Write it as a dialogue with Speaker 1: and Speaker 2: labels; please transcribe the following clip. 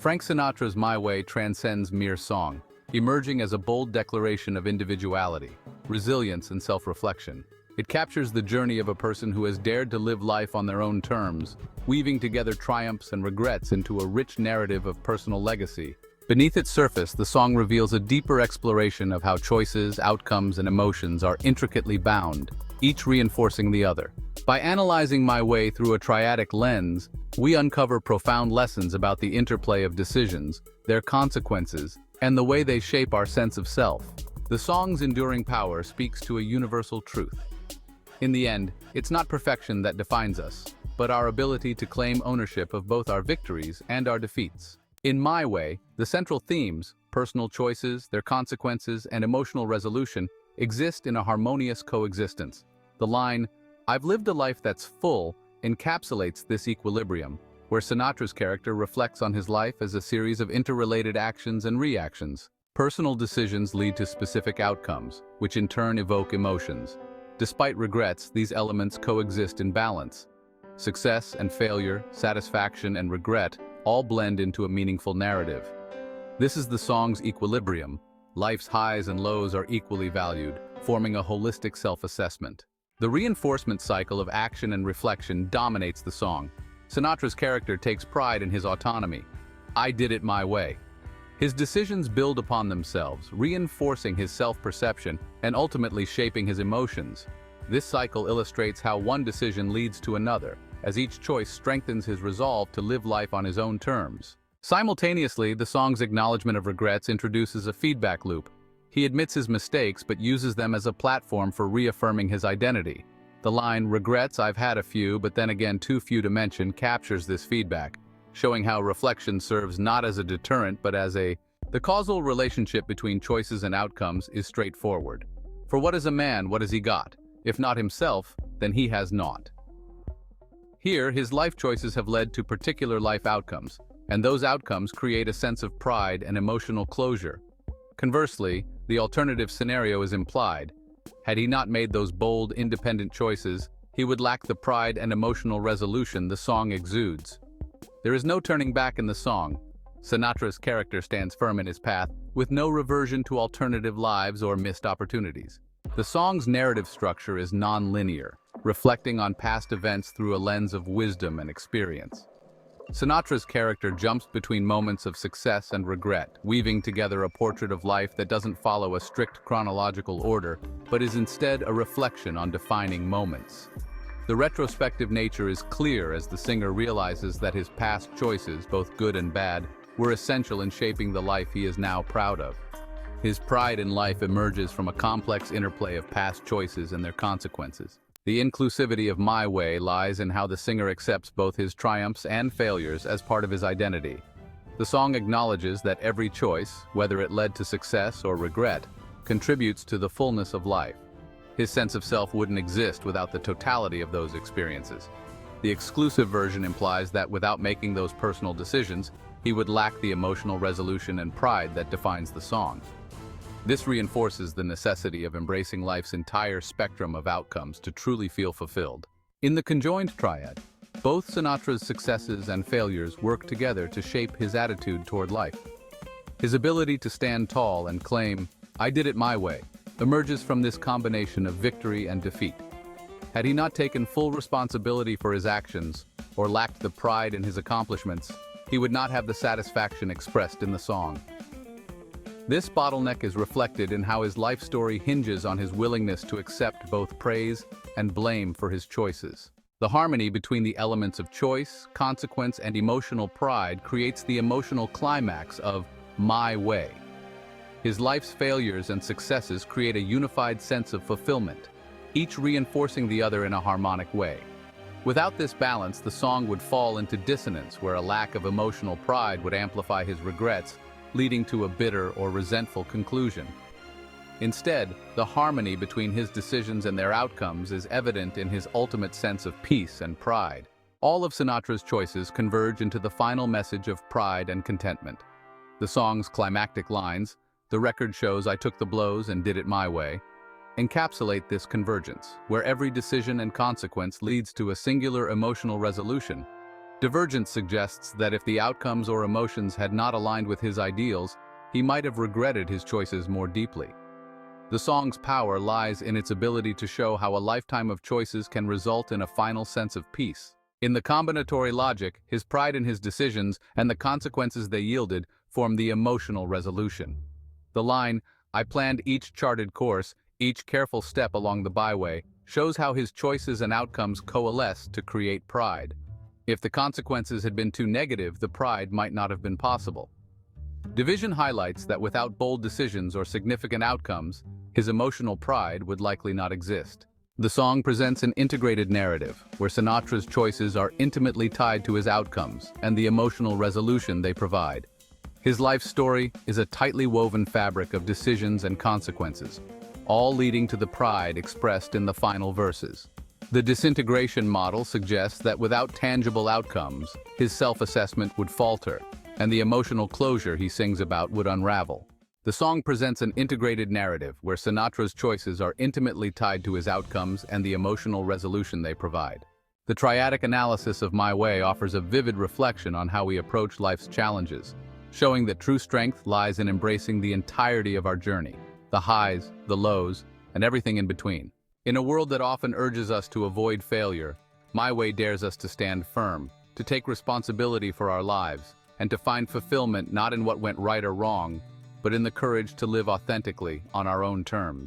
Speaker 1: Frank Sinatra's My Way transcends mere song, emerging as a bold declaration of individuality, resilience, and self-reflection. It captures the journey of a person who has dared to live life on their own terms, weaving together triumphs and regrets into a rich narrative of personal legacy. Beneath its surface, the song reveals a deeper exploration of how choices, outcomes, and emotions are intricately bound, each reinforcing the other. By analyzing My Way through a triadic lens, we uncover profound lessons about the interplay of decisions, their consequences, and the way they shape our sense of self. The song's enduring power speaks to a universal truth. In the end, it's not perfection that defines us, but our ability to claim ownership of both our victories and our defeats. In My Way, the central themes, personal choices, their consequences, and emotional resolution, exist in a harmonious coexistence. The line, "I've lived a life that's full," encapsulates this equilibrium, where Sinatra's character reflects on his life as a series of interrelated actions and reactions. Personal decisions lead to specific outcomes, which in turn evoke emotions. Despite regrets, these elements coexist in balance. Success and failure, satisfaction and regret all blend into a meaningful narrative. This is the song's equilibrium. Life's highs and lows are equally valued, forming a holistic self-assessment. The reinforcement cycle of action and reflection dominates the song. Sinatra's character takes pride in his autonomy. "I did it my way." His decisions build upon themselves, reinforcing his self-perception and ultimately shaping his emotions. This cycle illustrates how one decision leads to another, as each choice strengthens his resolve to live life on his own terms. Simultaneously, the song's acknowledgement of regrets introduces a feedback loop. He admits his mistakes but uses them as a platform for reaffirming his identity. The line, "Regrets, I've had a few, but then again too few to mention," captures this feedback, showing how reflection serves not as a deterrent but as a... The causal relationship between choices and outcomes is straightforward. For what is a man, what has he got? If not himself, then he has naught. Here, his life choices have led to particular life outcomes, and those outcomes create a sense of pride and emotional closure. Conversely, the alternative scenario is implied. Had he not made those bold, independent choices, he would lack the pride and emotional resolution the song exudes. There is no turning back in the song. Sinatra's character stands firm in his path, with no reversion to alternative lives or missed opportunities. The song's narrative structure is non-linear, reflecting on past events through a lens of wisdom and experience. Sinatra's character jumps between moments of success and regret, weaving together a portrait of life that doesn't follow a strict chronological order, but is instead a reflection on defining moments. The retrospective nature is clear as the singer realizes that his past choices, both good and bad, were essential in shaping the life he is now proud of. His pride in life emerges from a complex interplay of past choices and their consequences. The inclusivity of My Way lies in how the singer accepts both his triumphs and failures as part of his identity. The song acknowledges that every choice, whether it led to success or regret, contributes to the fullness of life. His sense of self wouldn't exist without the totality of those experiences. The exclusive version implies that without making those personal decisions, he would lack the emotional resolution and pride that defines the song. This reinforces the necessity of embracing life's entire spectrum of outcomes to truly feel fulfilled. In the conjoined triad, both Sinatra's successes and failures work together to shape his attitude toward life. His ability to stand tall and claim, "I did it my way," emerges from this combination of victory and defeat. Had he not taken full responsibility for his actions, or lacked the pride in his accomplishments, he would not have the satisfaction expressed in the song. This bottleneck is reflected in how his life story hinges on his willingness to accept both praise and blame for his choices. The harmony between the elements of choice, consequence, and emotional pride creates the emotional climax of My Way. His life's failures and successes create a unified sense of fulfillment, each reinforcing the other in a harmonic way. Without this balance, the song would fall into dissonance, where a lack of emotional pride would amplify his regrets, leading to a bitter or resentful conclusion. Instead, the harmony between his decisions and their outcomes is evident in his ultimate sense of peace and pride. All of Sinatra's choices converge into the final message of pride and contentment. The song's climactic lines, "The record shows I took the blows and did it my way," encapsulate this convergence, where every decision and consequence leads to a singular emotional resolution. Divergence suggests that if the outcomes or emotions had not aligned with his ideals, he might have regretted his choices more deeply. The song's power lies in its ability to show how a lifetime of choices can result in a final sense of peace. In the combinatory logic, his pride in his decisions and the consequences they yielded form the emotional resolution. The line, "I planned each charted course, each careful step along the byway," shows how his choices and outcomes coalesce to create pride. If the consequences had been too negative, the pride might not have been possible. Division highlights that without bold decisions or significant outcomes, his emotional pride would likely not exist. The song presents an integrated narrative, where Sinatra's choices are intimately tied to his outcomes and the emotional resolution they provide. His life story is a tightly woven fabric of decisions and consequences, all leading to the pride expressed in the final verses. The disintegration model suggests that without tangible outcomes, his self-assessment would falter, and the emotional closure he sings about would unravel. The song presents an integrated narrative where Sinatra's choices are intimately tied to his outcomes and the emotional resolution they provide. The triadic analysis of My Way offers a vivid reflection on how we approach life's challenges, showing that true strength lies in embracing the entirety of our journey, the highs, the lows, and everything in between. In a world that often urges us to avoid failure, My Way dares us to stand firm, to take responsibility for our lives, and to find fulfillment not in what went right or wrong, but in the courage to live authentically on our own terms.